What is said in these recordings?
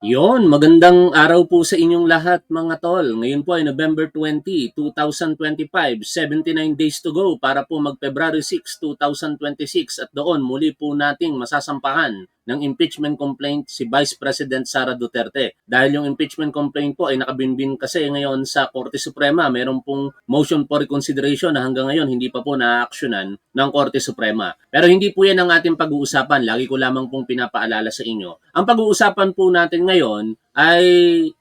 Yon, magandang araw po sa inyong lahat mga tol. Ngayon po ay November 20, 2025, 79 days to go para po mag-February 6, 2026 at doon muli po nating masasampahan ng impeachment complaint si Vice President Sara Duterte. Dahil yung impeachment complaint po ay nakabinbin kasi ngayon sa Korte Suprema, mayroon pong motion for reconsideration na hanggang ngayon hindi pa po na-actionan ng Korte Suprema. Pero hindi po yan ang ating pag-uusapan. Lagi ko lamang pong pinapaalala sa inyo. Ang pag-uusapan po natin ngayon ay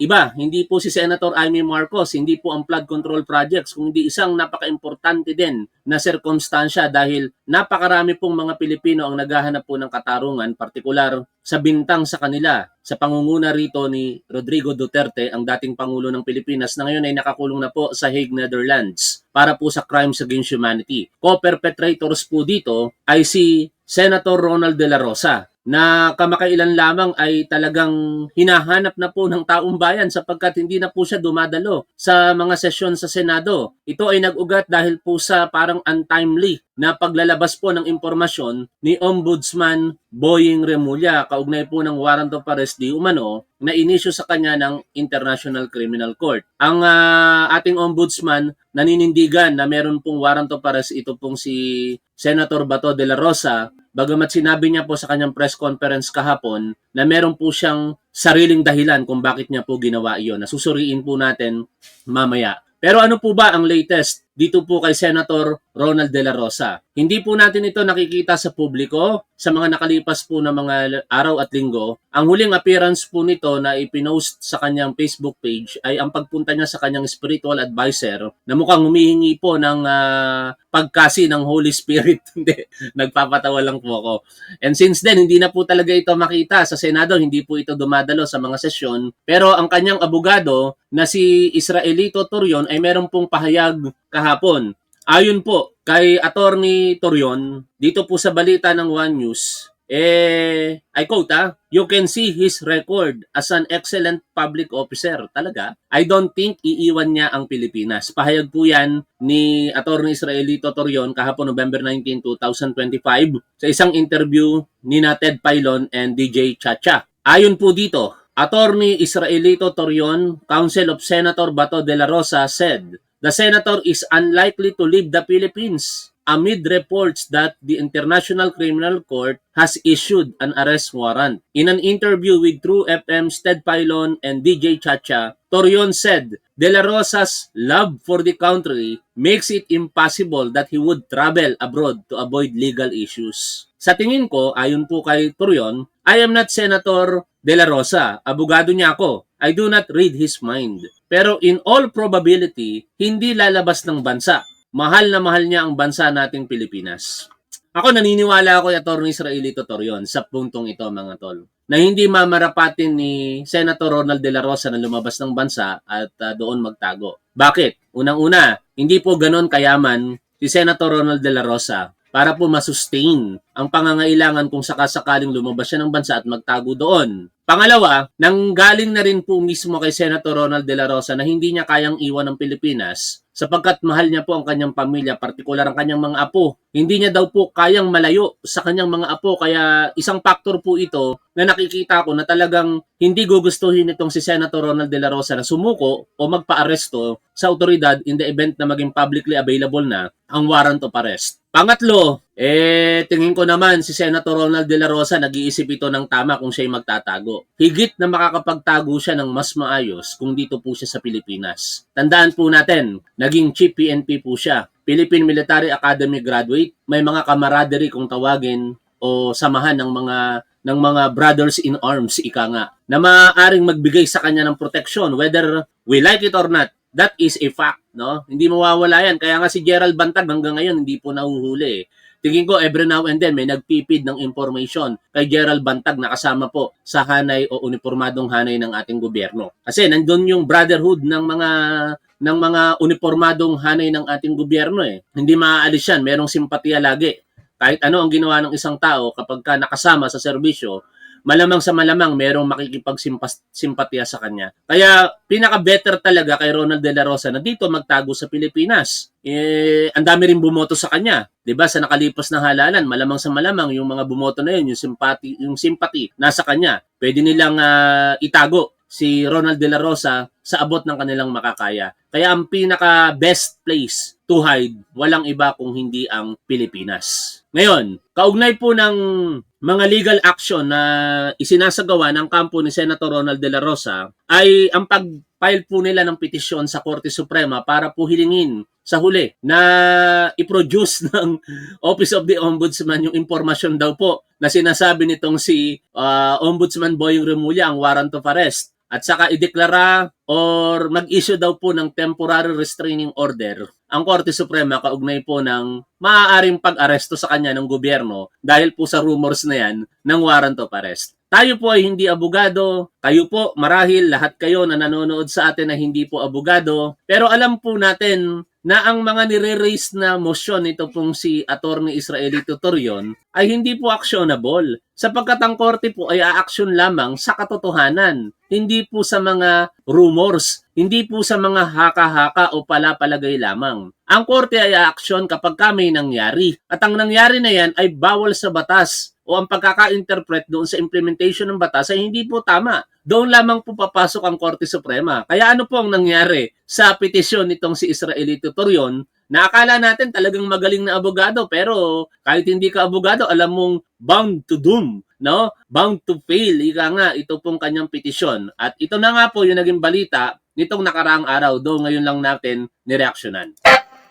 iba. Hindi po si Senator Amy Marcos, hindi po ang flood control projects, kundi isang napaka-importante din na sirkumstansya dahil napakarami pong mga Pilipino ang naghahanap po ng katarungan, partikular sa bintang sa kanila sa pangunguna rito ni Rodrigo Duterte, ang dating Pangulo ng Pilipinas na ngayon ay nakakulong na po sa Hague, Netherlands para po sa crimes against humanity. Co-perpetrators po dito ay si Senator Ronald De La Rosa na kamakailan lamang ay talagang hinahanap na po ng taong bayan sapagkat hindi na po siya dumadalo sa mga sesyon sa Senado. Ito ay nag-ugat dahil po sa parang untimely na paglalabas po ng impormasyon ni Ombudsman Boying Remulla kaugnay po ng warrant of arrest di umano na inisyu sa kanya ng International Criminal Court. Ang ating ombudsman naninindigan na meron pong warrant of arrest ito pong si Senator Bato de la Rosa. Bagamat sinabi niya po sa kanyang press conference kahapon na meron po siyang sariling dahilan kung bakit niya po ginawa iyon. Nasusuriin po natin mamaya. Pero ano po ba ang latest dito po kay Senator Ronald De La Rosa? Hindi po natin ito nakikita sa publiko sa mga nakalipas po na mga araw at linggo. Ang huling appearance po nito na ipinost sa kanyang Facebook page ay ang pagpunta niya sa kanyang spiritual advisor na mukhang humihingi po ng pagkasi ng Holy Spirit. Hindi, nagpapatawa lang po ako. And since then, hindi na po talaga ito makita sa Senado, hindi po ito dumadalo sa mga sesyon. Pero ang kanyang abogado na si Israelito Torion ay meron pong pahayag kahapon. Ayon po kay Attorney Torion, dito po sa balita ng One News, I quote you can see his record as an excellent public officer. Talaga? I don't think iiwan niya ang Pilipinas. Pahayag po yan ni Attorney Israelito Torion kahapon November 19, 2025 sa isang interview ni Ted Filon and DJ Chacha. Ayon po dito, Attorney Israelito Torion, Counsel of Senator Bato de la Rosa said, the senator is unlikely to leave the Philippines amid reports that the International Criminal Court has issued an arrest warrant. In an interview with True FM's Ted Filon and DJ Chacha, Torion said, De La Rosa's love for the country makes it impossible that he would travel abroad to avoid legal issues. Sa tingin ko, ayon po kay Torion, I am not Senator De La Rosa. Abogado niya ako. I do not read his mind. Pero in all probability, hindi lalabas ng bansa. Mahal na mahal niya ang bansa nating Pilipinas. Ako naniniwala ako kay Atty. Israelito Torion sa puntong ito mga tol, na hindi mamarapatin ni Senator Ronald De La Rosa na lumabas ng bansa at doon magtago. Bakit? Unang-una, hindi po ganon kayaman si Senator Ronald De La Rosa para po masustain ang pangangailangan kung sakasakaling lumabas siya ng bansa at magtago doon. Pangalawa, nanggaling na rin po mismo kay Senator Ronald De La Rosa na hindi niya kayang iwan ang Pilipinas sapagkat mahal niya po ang kanyang pamilya, partikular ang kanyang mga apo. Hindi niya daw po kayang malayo sa kanyang mga apo, kaya isang factor po ito na nakikita ko na talagang hindi gugustuhin itong si Senator Ronald De La Rosa na sumuko o magpa-aresto sa otoridad in the event na maging publicly available na ang warrant of arrest. Pangatlo, tingin ko naman si Senator Ronald De La Rosa nag-iisip ito ng tama kung siya'y magtatago. Higit na makakapagtago siya ng mas maayos kung dito po siya sa Pilipinas. Tandaan po natin, naging chief PNP po siya. Philippine Military Academy graduate, may mga camaraderie kung tawagin o samahan ng mga brothers in arms, ika nga, na maaaring magbigay sa kanya ng protection whether we like it or not. That is a fact, no? Hindi mawawala yan. Kaya nga si Gerald Bantag hanggang ngayon hindi po nahuhuli. Tingin ko every now and then may nagpipid ng information kay Gerald Bantag na kasama po sa hanay o uniformadong hanay ng ating gobyerno. Kasi nandun yung brotherhood ng mga uniformadong hanay ng ating gobyerno eh. Hindi maaalis yan, merong simpatiya lagi. Kahit ano ang ginawa ng isang tao kapag ka nakasama sa serbisyo, malamang sa malamang merong makikipagsimpatiya sa kanya. Kaya pinaka-better talaga kay Ronald De La Rosa na dito magtago sa Pilipinas. Ang dami rin bumoto sa kanya. 'Di ba? Sa nakalipas na halalan, malamang sa malamang yung mga bumoto na yun, yung sympathy nasa kanya. Pwede nilang itago si Ronald De La Rosa sa abot ng kanilang makakaya. Kaya ang pinaka best place to hide, walang iba kung hindi ang Pilipinas. Ngayon, kaugnay po ng mga legal action na isinasagawa ng kampo ni Senator Ronald De La Rosa ay ang pag-file po nila ng petisyon sa Korte Suprema para po hilingin sa huli na i-produce ng Office of the Ombudsman yung impormasyon daw po na sinasabi nitong si Ombudsman Boying Remulla ang warrant of arrest at saka ideklara or mag-issue daw po ng temporary restraining order ang Korte Suprema kaugnay po ng maaaring pag-aresto sa kanya ng gobyerno dahil po sa rumors na yan ng warrant of arrest. Tayo po ay hindi abogado, kayo po marahil lahat kayo na nanonood sa atin na hindi po abogado, pero alam po natin na ang mga nire-raise na motion nito pong si Attorney Israelito Torion ay hindi po actionable sapagkat ang korte po ay a-action lamang sa katotohanan, hindi po sa mga rumors, hindi po sa mga haka-haka o palapalagay lamang. Ang korte ay a-action kapag may nangyari at ang nangyari na yan ay bawal sa batas o ang pagkaka-interpret doon sa implementation ng batas ay hindi po tama. Doon lamang po papasok ang Korte Suprema. Kaya ano po ang nangyari sa petisyon nitong si Israelito Torion na akala natin talagang magaling na abogado pero kahit hindi ka abogado, alam mong bound to doom, no? Bound to fail. Ika nga, ito pong kanyang petisyon. At ito na nga po yung naging balita nitong nakaraang araw, do ngayon lang natin nireaksyonan.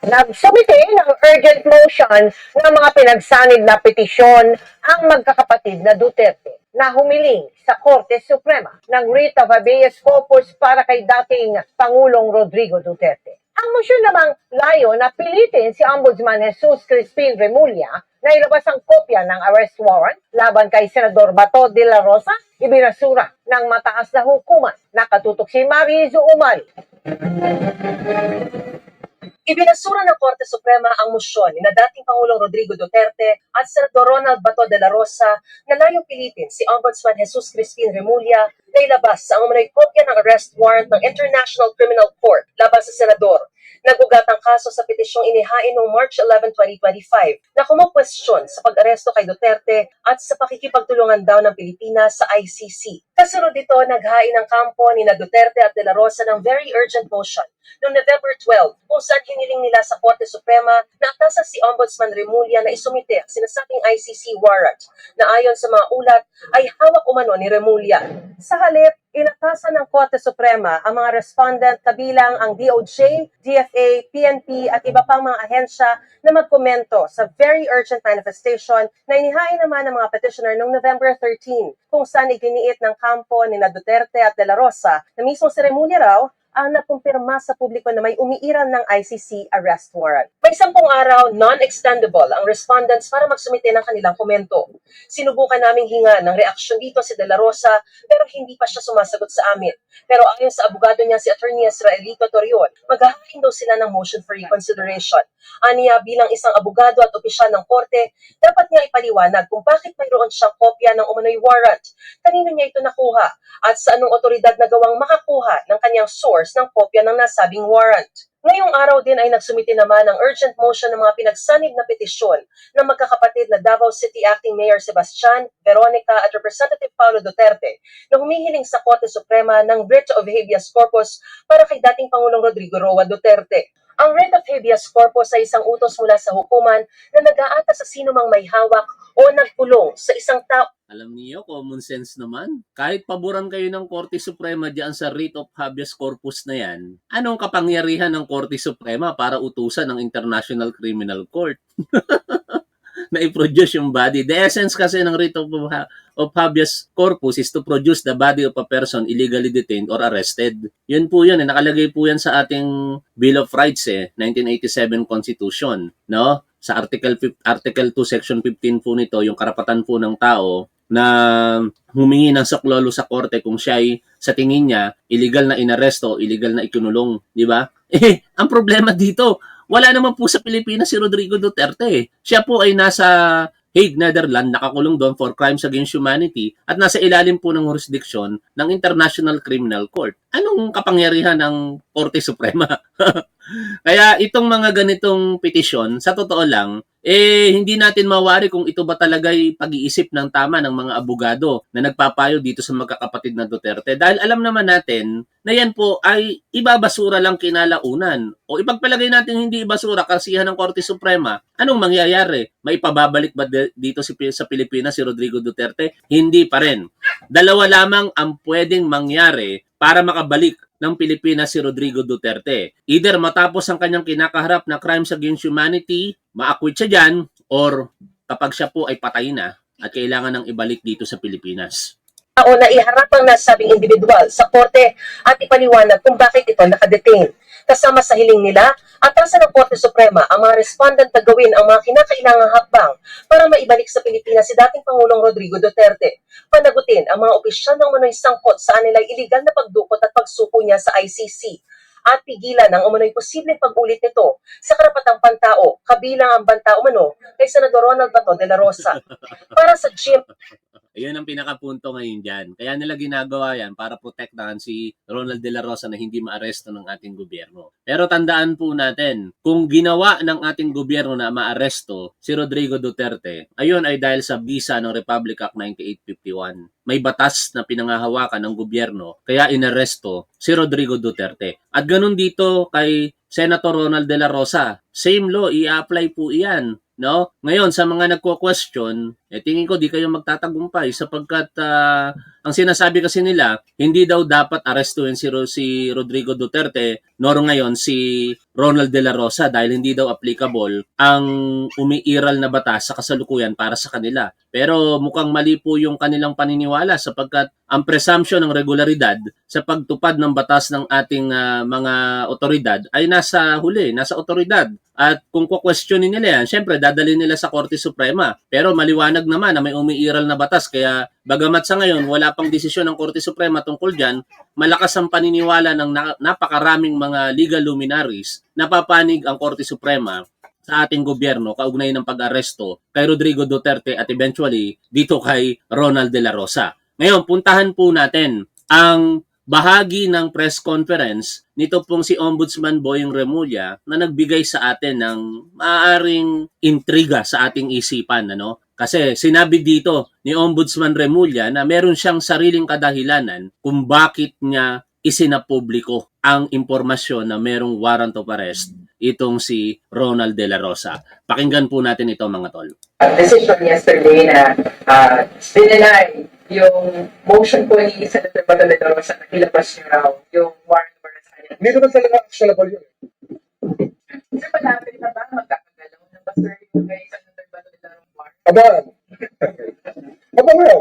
Nagsumite ng urgent motion ng mga pinagsanid na petisyon ang magkakapatid na Duterte na humiling sa Korte Suprema ng writ of habeas corpus para kay dating Pangulong Rodrigo Duterte. Ang motion namang layo na pilitin si Ombudsman Jesus Crispin Remulla na ilabas ang kopya ng arrest warrant laban kay Senador Bato de la Rosa, ibinasura ng mataas na hukuman. Nakatutok si Marizu Umali. Ibinasura ng Korte Suprema ang mosyon ni dating Pangulong Rodrigo Duterte at Senador Ronald Bato de la Rosa na layong pilitin si Ombudsman Jesus Crispin Remulla na ilabas ang umunoy kopya ng arrest warrant ng International Criminal Court laban sa senador. Nagugat ang kaso sa petisyong inihain noong March 11, 2025 na kumukwestiyon sa pag-aresto kay Duterte at sa pakikipagtulungan daw ng Pilipinas sa ICC. Kasunod dito, naghain ng kampo ni Duterte at De La Rosa ng very urgent motion noong November 12 kung saan hiniling nila sa Korte Suprema na atasan si Ombudsman Remulla na isumite ang sinasabing ICC warrant na ayon sa mga ulat ay hawak umano ni Remulla. Sa halip, inatasan ng Korte Suprema ang mga respondent kabilang ang DOJ, DFA, PNP at iba pang mga ahensya na magkomento sa very urgent manifestation na inihain naman ng mga petitioner noong November 13 kung saan iginiit ng kampo ni Duterte at De La Rosa na mismo si Remulla raw ang nakumpirma sa publiko na may umiiral ng ICC arrest warrant. May 10 araw, non-extendable ang respondents para magsumite ng kanilang komento. Sinubukan naming hinga ng reaksyon dito si De La Rosa pero hindi pa siya sumasagot sa amin. Pero ayon sa abogado niya si Attorney Israelito Torion, maghahain daw sila ng motion for reconsideration. Aniya bilang isang abogado at opisyal ng korte, dapat niya ipaliwanag kung bakit mayroon siyang kopya ng umano'y warrant, kanino niya ito nakuha, at sa anong otoridad nagawang makakuha ng kanyang source ng kopya ng nasabing warrant. Ngayong araw din ay nagsumite naman ng urgent motion ng mga pinagsanib na petisyon ng magkakapatid na Davao City Acting Mayor Sebastian, Veronica at Representative Paulo Duterte na humihiling sa Korte Suprema ng writ of habeas corpus para kay dating Pangulong Rodrigo Roa Duterte. Ang writ of habeas corpus ay isang utos mula sa hukuman na nag-aata sa sino mang may hawak o nagpulong sa isang tao. Alam niyo, common sense naman. Kahit paboran kayo ng Korte Suprema diyan sa writ of habeas corpus na yan, anong kapangyarihan ng Korte Suprema para utusan ng International Criminal Court na i-produce yung body? The essence kasi ng writ of habeas corpus is to produce the body of a person illegally detained or arrested. Yun po yun. Nakalagay po yan sa ating Bill of Rights, 1987 Constitution. No? Sa Article 2, Section 15 po nito, yung karapatan po ng tao na humingi ng saklolo sa korte kung siya ay sa tingin niya illegal na inaresto, illegal na ikinulong, di ba? Ang problema dito, wala naman po sa Pilipinas si Rodrigo Duterte. Siya po ay nasa Hague, Netherlands, nakakulong doon for crimes against humanity at nasa ilalim po ng jurisdiction ng International Criminal Court. Anong kapangyarihan ng Korte Suprema? Kaya itong mga ganitong petisyon, sa totoo lang, hindi natin mawari kung ito ba talaga'y pag-iisip ng tama ng mga abogado na nagpapayo dito sa magkakapatid na Duterte. Dahil alam naman natin na yan po ay ibabasura lang kinalaunan. O ipagpalagay natin hindi ibasura kasihan ng Korte Suprema, anong mangyayari? May pababalik ba dito sa Pilipinas si Rodrigo Duterte? Hindi pa rin. Dalawa lamang ang pwedeng mangyari para makabalik ng Pilipinas si Rodrigo Duterte. Either matapos ang kanyang kinakaharap na crimes against humanity, ma-acquit siya dyan, or kapag siya po ay patay na at kailangan ng ibalik dito sa Pilipinas. O na iharap ang nasabing individual sa korte at ipaliwanag kung bakit ito nakadetain. Kasama sa hiling nila, atasan ng Korte Suprema ang mga respondent na gawin ang mga kinakailangang hakbang para maibalik sa Pilipinas si dating Pangulong Rodrigo Duterte. Panagutin ang mga opisyal ng umano'y sangkot sa anilang iligal na pagdukot at pagsuko niya sa ICC at pigilan ang umano'y posibleng pag-ulit nito sa karapatang pantao, kabilang ang banta umano kay Senador Ronald Bato de la Rosa. Para sa Ayun ang pinakapunto ngayon dyan. Kaya nila ginagawa yan para protektahan si Ronald de la Rosa na hindi maaresto ng ating gobyerno. Pero tandaan po natin, kung ginawa ng ating gobyerno na maaresto si Rodrigo Duterte, ayun ay dahil sa bisa ng Republic Act 9851. May batas na pinangahawakan ng gobyerno kaya inaresto si Rodrigo Duterte. At ganun dito kay Senator Ronald de la Rosa. Same law, i-apply po iyan. No? Ngayon, sa mga nagko-question, tingin ko di kayo magtatagumpay sapagkat ang sinasabi kasi nila, hindi daw dapat arestuhin si Rodrigo Duterte, nor ngayon si Ronald de la Rosa dahil hindi daw applicable ang umiiral na batas sa kasalukuyan para sa kanila. Pero mukhang mali po yung kanilang paniniwala sapagkat ang presumption ng regularidad sa pagtupad ng batas ng ating mga otoridad ay nasa huli, nasa otoridad. At kung questionin nila yan, syempre dadalhin nila sa Korte Suprema. Pero maliwanag naman na may umiiral na batas. Kaya bagamat sa ngayon wala pang desisyon ng Korte Suprema tungkol dyan, malakas ang paniniwala ng napakaraming mga legal luminaries na papanig ang Korte Suprema sa ating gobyerno kaugnay ng pag-aresto kay Rodrigo Duterte at eventually dito kay Ronald de la Rosa. Ngayon, puntahan po natin ang bahagi ng press conference nito pong si Ombudsman Boyeng Remulla na nagbigay sa atin ng maaaring intriga sa ating isipan. Kasi sinabi dito ni Ombudsman Remulla na meron siyang sariling kadahilanan kung bakit niya isinapubliko ang impormasyon na merong warrant of arrest itong si Ronald de la Rosa. Pakinggan po natin ito mga tol. Decision yesterday na dinenay yung motion ko ni Senator Bato de la Rosa na ilabas niya raw yung warrant of arrest. Hindi naman talaga actionable yun. Sir, malapit na ba magkakagalaw na ba sir yung kay Senator Bato de la Rosa? Abangan. Abangan.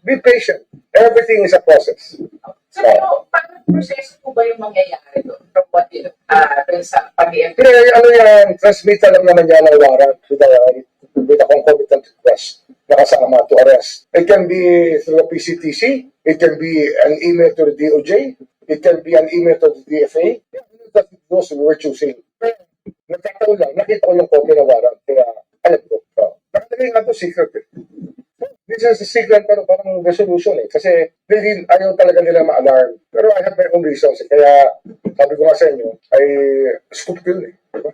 Be patient. Everything is a process. So, pero paano proseso po ba yung mangyayari doon? From what you, dun sa pag-i-implement? Pero ano yan, transmita lang naman yan ang warrant with a concomitant request na kasama to arrest. It can be through a PCTC, it can be an email to the DOJ, it can be an email to the DFA. That's those we were choosing. Pero nagkataon lang, nakita ko yung copy ng warrant. Kaya alam ko. Nakalagay nga to secret eh. This is a secret pero parang resolution eh. Kasi ayaw talaga nila ma-alarm. Pero I have my own reasons eh. Kaya sabi ko nga sa inyo, ay scoop yun eh. Diba?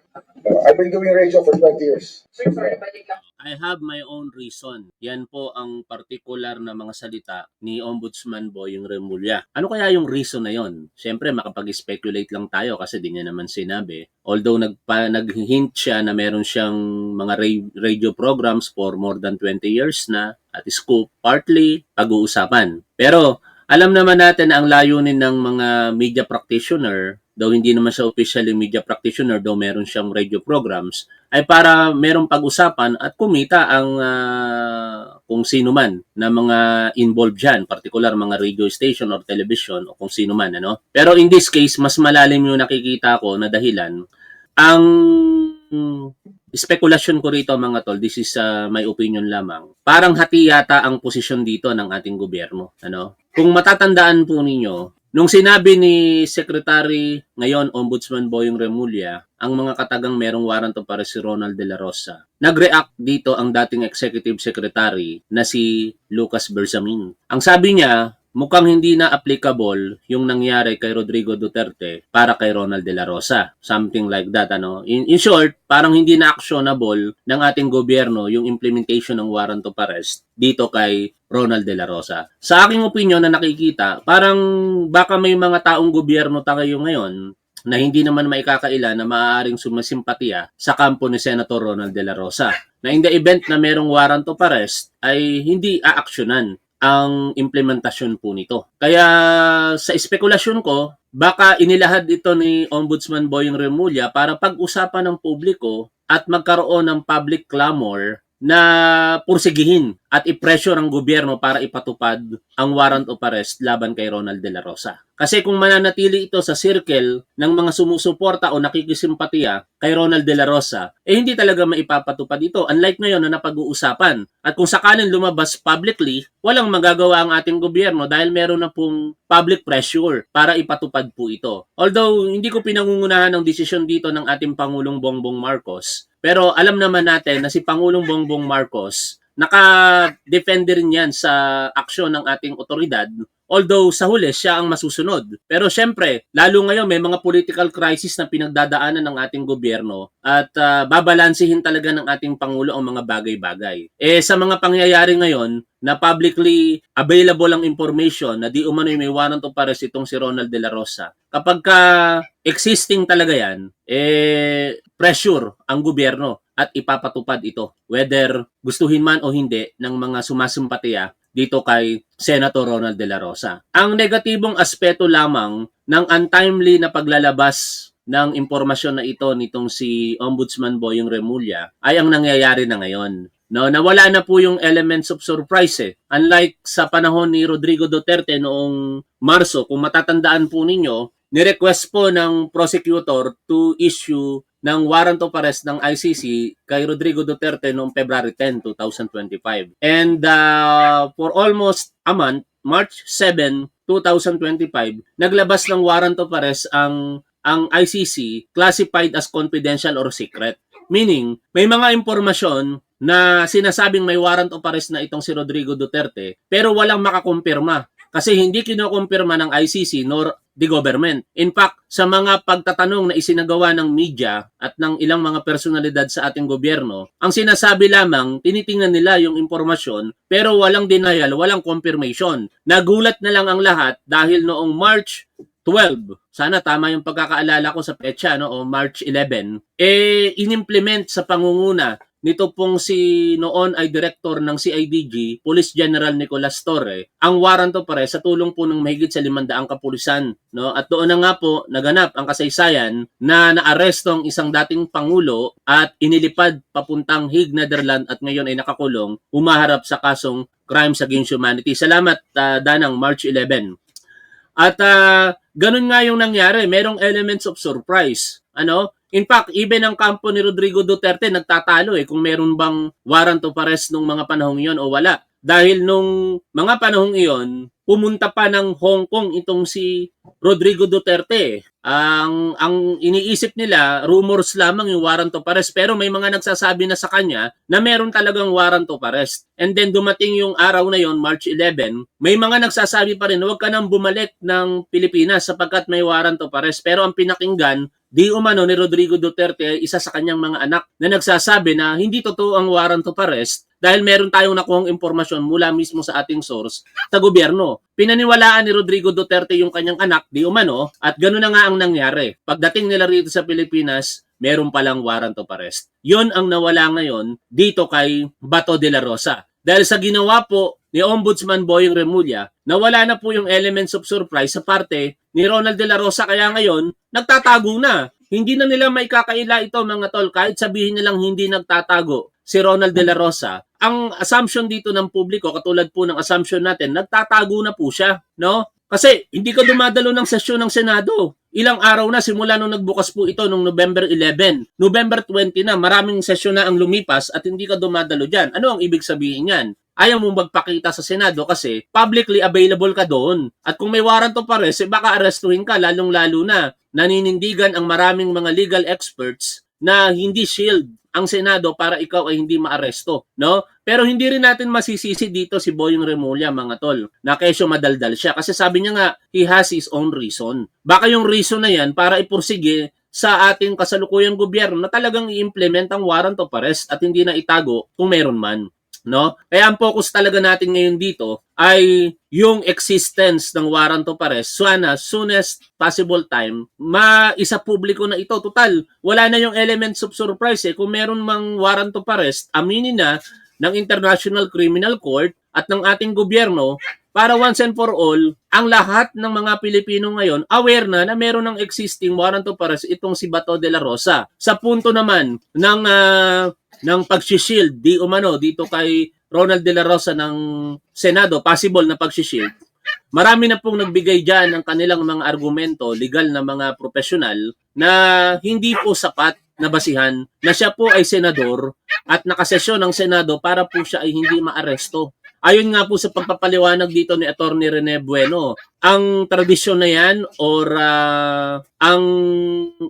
I've been doing radio for 20 years. Sir, sorry, balik lang. I have my own reason. Yan po ang partikular na mga salita ni Ombudsman Boyeng Remulla. Ano kaya yung reason na yon? Siyempre, makapag-speculate lang tayo kasi di niya naman sinabi. Although nag-hint siya na meron siyang mga radio programs for more than 20 years na at scoop, partly pag-uusapan. Pero alam naman natin na ang layunin ng mga media practitioner, though hindi naman siya officially media practitioner, though meron siyang radio programs, ay para merong pag-usapan at kumita ang kung sino man na mga involved dyan, particular mga radio station or television o kung sino man. Pero in this case, mas malalim yung nakikita ko na dahilan. Ang spekulasyon ko rito mga tol, this is my opinion lamang. Parang hati yata ang posisyon dito ng ating gobyerno. Kung matatandaan po ninyo, nung sinabi ni Secretary ngayon Ombudsman Boyeng Remulla ang mga katagang merong warrant of arrest si Ronald De La Rosa. Nag-react dito ang dating Executive Secretary na si Lucas Bersamin. Ang sabi niya, mukhang hindi na applicable yung nangyari kay Rodrigo Duterte para kay Ronald De La Rosa. Something like that, ano. In short, parang hindi na actionable ng ating gobyerno yung implementation ng warrant of arrest dito kay Ronald De La Rosa. Sa aking opinion na nakikita, parang baka may mga taong gobyerno tayo ngayon na hindi naman maikakaila na maaaring sumasimpatiya sa kampo ni Senator Ronald De La Rosa. Na in the event na merong warrant of arrest ay hindi aaksyonan ang implementasyon po nito. Kaya sa espekulasyon ko, baka inilahad ito ni Ombudsman Boying Remulla para pag-usapan ng publiko at magkaroon ng public clamor na pursigihin at i-pressure ang gobyerno para ipatupad ang warrant of arrest laban kay Ronald De La Rosa. Kasi kung mananatili ito sa circle ng mga sumusuporta o nakikisimpatiya kay Ronald De La Rosa, hindi talaga maipapatupad ito. Unlike ngayon na napag-uusapan. At kung sakaling lumabas publicly, walang magagawa ang ating gobyerno dahil meron na pong public pressure para ipatupad po ito. Although, hindi ko pinangungunahan ng desisyon dito ng ating Pangulong Bongbong Marcos, pero alam naman natin na si Pangulong Bongbong Marcos naka-defend rin yan sa aksyon ng ating otoridad. Although sa huli siya ang masusunod. Pero syempre, lalo ngayon may mga political crisis na pinagdadaanan ng ating gobyerno at babalansihin talaga ng ating Pangulo ang mga bagay-bagay. Sa mga pangyayari ngayon na publicly available ang information na di umano'y may warrant of arrest itong si Ronald De La Rosa, kapag existing talaga yan, pressure ang gobyerno at ipapatupad ito, whether gustuhin man o hindi ng mga sumasimpatiya dito kay Senator Ronald De La Rosa. Ang negatibong aspeto lamang ng untimely na paglalabas ng impormasyon na ito nitong si Ombudsman Boying Remulla ay ang nangyayari na ngayon. No, nawala na po yung elements of surprise eh. Unlike sa panahon ni Rodrigo Duterte noong Marso, kung matatandaan po ninyo, ni-request po ng prosecutor to issue ng warrant of arrest ng ICC kay Rodrigo Duterte noong February 10, 2025. And for almost a month, March 7, 2025, naglabas ng warrant of arrest ang ICC classified as confidential or secret. Meaning, may mga impormasyon na sinasabing may warrant of arrest na itong si Rodrigo Duterte pero walang makakumpirma kasi hindi kinukumpirma ng ICC nor the government. In fact, sa mga pagtatanong na isinagawa ng media at ng ilang mga personalidad sa ating gobyerno, ang sinasabi lamang, tinitingnan nila yung impormasyon pero walang denial, walang confirmation. Nagulat na lang ang lahat dahil noong March 12, sana tama yung pagkakaalala ko sa petsa, no, o March 11, inimplement sa pangunguna nito pong si noon ay director ng CIDG, Police General Nicolas Torre, ang warrant of arrest sa tulong po ng mahigit sa 500 kapulisan. No? At doon na nga po naganap ang kasaysayan na naaresto ang isang dating pangulo at inilipad papuntang Hague, Netherlands at ngayon ay nakakulong, umaharap sa kasong crimes against humanity. Salamat, Danang, March 11. At ganun nga yung nangyari, merong elements of surprise. Ano? In fact, even ang kampo ni Rodrigo Duterte nagtatalo kung meron bang warrant of arrest nung mga panahong iyon o wala. Dahil nung mga panahong iyon, pumunta pa ng Hong Kong itong si Rodrigo Duterte. Ang iniisip nila, rumors lamang yung warrant of arrest pero may mga nagsasabi na sa kanya na meron talagang warrant of arrest. And then dumating yung araw na yon, March 11, may mga nagsasabi pa rin, huwag ka nang bumalik ng Pilipinas sapagkat may warrant of arrest. Pero ang pinakinggan, di umano ni Rodrigo Duterte ay isa sa kanyang mga anak na nagsasabi na hindi totoo ang warrant of arrest dahil meron tayong nakuhang impormasyon mula mismo sa ating source sa gobyerno. Pinaniwalaan ni Rodrigo Duterte yung kanyang anak, di umano, at gano'n na nga ang nangyari. Pagdating nila rito sa Pilipinas, meron palang warrant of arrest. Yon ang nawala ngayon dito kay Bato de la Rosa. Dahil sa ginawa po ni Ombudsman Boying Remulla, nawala na po yung elements of surprise sa parte ni Ronald De La Rosa, kaya ngayon, nagtatago na. Hindi na nila may kakaila ito mga tol, kahit sabihin nilang hindi nagtatago si Ronald De La Rosa. Ang assumption dito ng publiko, katulad po ng assumption natin, nagtatago na po siya, no? Kasi hindi ka dumadalo ng sesyon ng Senado. Ilang araw na simula nung nagbukas po ito nung November 11. November 20 na, maraming sesyon na ang lumipas at hindi ka dumadalo dyan. Ano ang ibig sabihin yan? ayaw mong magpakita sa Senado kasi publicly available ka doon. At kung may warrant of arrest, baka arestuhin ka, lalong-lalo na naninindigan ang maraming mga legal experts na hindi shield ang Senado para ikaw ay hindi maaresto, no? Pero hindi rin natin masisisi dito si Boyong Remulla, mga tol, na kesyo madaldal siya. Kasi sabi niya nga, he has his own reason. Baka yung reason na yan para ipursige sa ating kasalukuyang gobyerno na talagang i-implement ang warrant of arrest at hindi na itago kung meron man. No? Kaya ang focus talaga natin ngayon dito ay yung existence ng warrant of arrest. Sana, soonest possible time, maisa publiko na ito. Total, wala na yung elements of surprise. Kung meron mang warrant of arrest, aminin na ng International Criminal Court at ng ating gobyerno para once and for all, ang lahat ng mga Pilipino ngayon aware na meron ng existing warrant of arrest itong si Bato de la Rosa. Sa punto naman ng pag-shield di umano dito kay Ronald de la Rosa ng Senado, possible na pag-shield. Marami na pong nagbigay dyan ng kanilang mga argumento, legal na mga profesional, na hindi po sapat na basihan na siya po ay senador at nakasesyon ng Senado para po siya ay hindi maaresto. Ayon nga po sa pagpapaliwanag dito ni Attorney Rene Bueno, ang tradisyon na yan or ang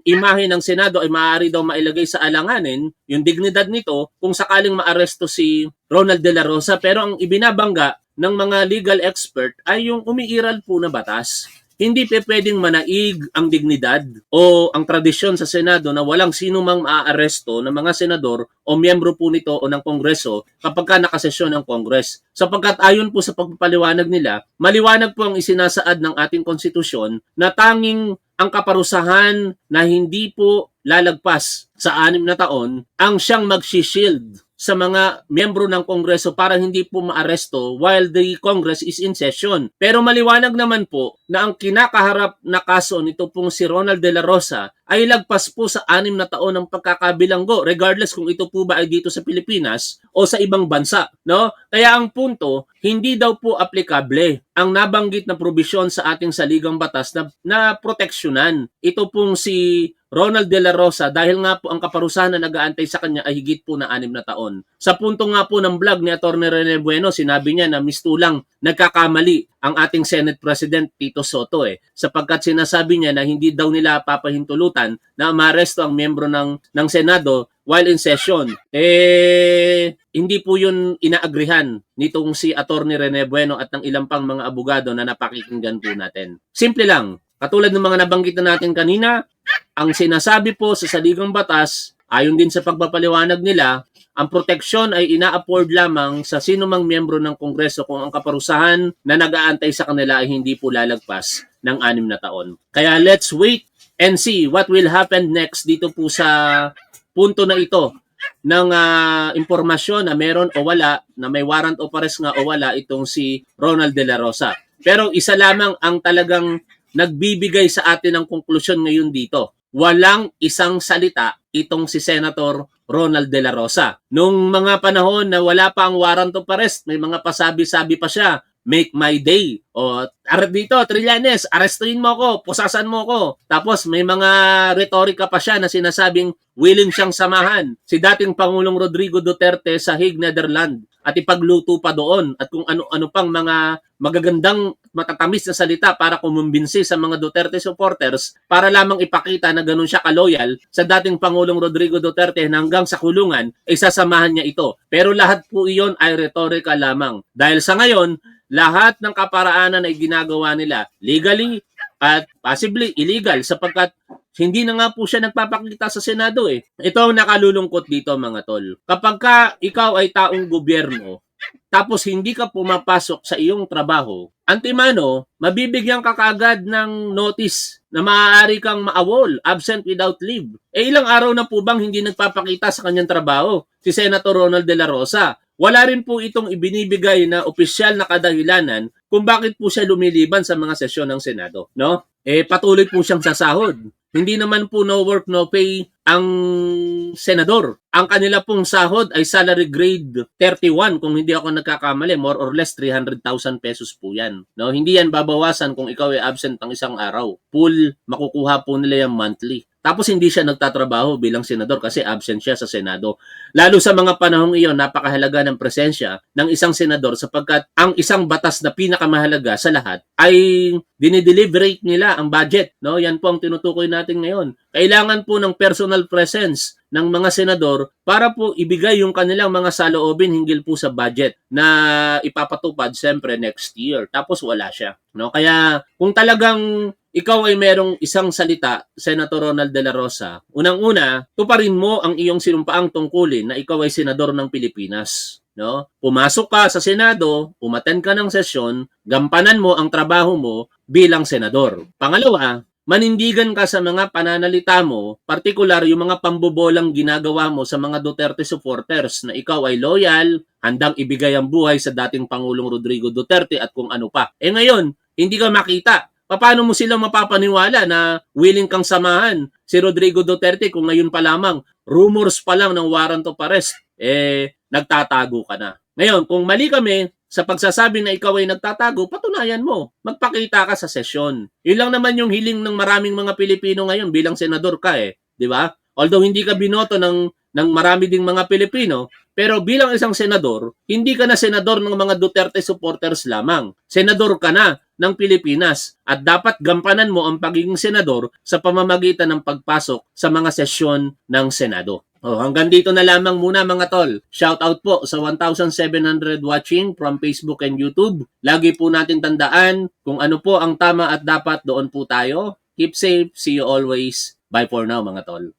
imahe ng Senado ay maaari daw mailagay sa alanganin, yung dignidad nito, kung sakaling maaresto si Ronald de la Rosa. Pero ang ibinabangga ng mga legal expert ay yung umiiral po na batas. Hindi pwedeng manaig ang dignidad o ang tradisyon sa Senado na walang sino mang maaaresto ng mga senador o miyembro po nito o ng Kongreso kapag ka nakasesyon ng Kongres. Sapagkat ayon po sa pagpapaliwanag nila, maliwanag po ang isinasaad ng ating konstitusyon na tanging ang kaparusahan na hindi po lalagpas sa 6 na taon ang siyang mag-shield sa mga miyembro ng Kongreso para hindi po maaresto while the Congress is in session. Pero maliwanag naman po na ang kinakaharap na kaso nito pong si Ronald de la Rosa ay lagpas po sa 6 na taon ng pagkakabilanggo regardless kung ito po ba ay dito sa Pilipinas o sa ibang bansa, no? Kaya ang punto, hindi daw po aplikable ang nabanggit na probisyon sa ating saligang batas na proteksyonan ito pong si Ronald de la Rosa dahil nga po ang kaparusahan na nag-aantay sa kanya ay higit po na 6 na taon. Sa punto nga po ng vlog ni Atty. Rene Bueno, sinabi niya na mistulang nagkakamali ang ating Senate President Tito Soto sapagkat sinasabi niya na hindi daw nila papahintulutan na maaresto ang miyembro ng Senado while in session. Hindi po yun inaagrihan nitong si Atty. Rene Bueno at ng ilang pang mga abogado na napakikinggan po natin. Simple lang, katulad ng mga nabanggit na natin kanina, ang sinasabi po sa saligang batas, ayon din sa pagpapaliwanag nila, ang proteksyon ay ina-afford lamang sa sinumang miyembro ng Kongreso kung ang kaparusahan na nag-aantay sa kanila ay hindi po lalagpas ng 6 na taon. Kaya let's wait and see what will happen next dito po sa punto na ito ng impormasyon na meron o wala, na may warrant of arrest nga o wala itong si Ronald de la Rosa. Pero isa lamang ang talagang nagbibigay sa atin ng konklusyon ngayon dito. Walang isang salita itong si Senator Ronald de la Rosa. Nung mga panahon na wala pa ang warrant of arrest, may mga pasabi-sabi pa siya, make my day. O dito, Trillanes, arestuin mo ko, pusasan mo ko. Tapos may mga retorika pa siya na sinasabing willing siyang samahan si dating Pangulong Rodrigo Duterte sa Hague, Netherlands at ipagluto pa doon at kung ano-ano pang mga magagandang matatamis na salita para kumumbinsi sa mga Duterte supporters para lamang ipakita na ganun siya kaloyal sa dating Pangulong Rodrigo Duterte na hanggang sa kulungan ay sasamahan niya ito. Pero lahat po iyon ay retorika lamang. Dahil sa ngayon, lahat ng kaparaanan ay ginagawa nila legally at possibly illegal sapagkat hindi na nga po siya nagpapakita sa Senado Ito ang nakalulungkot dito mga tol. Kapag ka ikaw ay taong gobyerno, tapos hindi ka pumapasok sa iyong trabaho, antimano, mabibigyan ka kaagad ng notice na maaari kang maawol, absent without leave. Ilang araw na po bang hindi nagpapakita sa kanyang trabaho si Senator Ronald de la Rosa? Wala rin po itong ibinibigay na opisyal na kadahilanan kung bakit po siya lumiliban sa mga sesyon ng Senado, no? Patuloy po siyang sasahod. Hindi naman po no work, no pay ang senador. Ang kanila pong sahod ay salary grade 31 kung hindi ako nagkakamali, more or less 300,000 pesos po yan. No, hindi yan babawasan kung ikaw ay absent ng isang araw. Full makukuha po nila yung monthly. tapos hindi siya nagtatrabaho bilang senador kasi absent siya sa Senado. Lalo sa mga panahong iyon, napakahalaga ng presensya ng isang senador sapagkat ang isang batas na pinakamahalaga sa lahat ay dinideliberate nila ang budget. No? Yan po ang tinutukoy natin ngayon. Kailangan po ng personal presence ng mga senador para po ibigay yung kanilang mga saloobin hinggil po sa budget na ipapatupad siyempre next year. Tapos wala siya. No? Kaya kung talagang ikaw ay merong isang salita, Senator Ronald De La Rosa, unang-una, tuparin mo ang iyong sinumpaang tungkulin na ikaw ay senador ng Pilipinas. No? Pumasok ka sa Senado, umattend ka ng sesyon, gampanan mo ang trabaho mo bilang senador. Pangalawa, manindigan ka sa mga pananalita mo, partikular yung mga pambobolang ginagawa mo sa mga Duterte supporters na ikaw ay loyal, handang ibigay ang buhay sa dating Pangulong Rodrigo Duterte at kung ano pa. Eh ngayon, hindi ka makita. Paano mo silang mapapaniwala na willing kang samahan si Rodrigo Duterte kung ngayon pa lamang, rumors pa lang ng warrant of arrest, nagtatago ka na. Ngayon, kung mali kami sa pagsasabi na ikaw ay nagtatago, patunayan mo. Magpakita ka sa sesyon. Yun lang naman yung hiling ng maraming mga Pilipino ngayon bilang senador ka di ba? Although hindi ka binoto ng marami ding mga Pilipino, pero bilang isang senador, hindi ka na senador ng mga Duterte supporters lamang. Senador ka na ng Pilipinas at dapat gampanan mo ang pagiging senador sa pamamagitan ng pagpasok sa mga sesyon ng Senado. Hanggang dito na lamang muna mga tol. Shout out po sa 1,700 watching from Facebook and YouTube. Lagi po natin tandaan kung ano po ang tama at dapat, doon po tayo. Keep safe. See you always. Bye for now mga tol.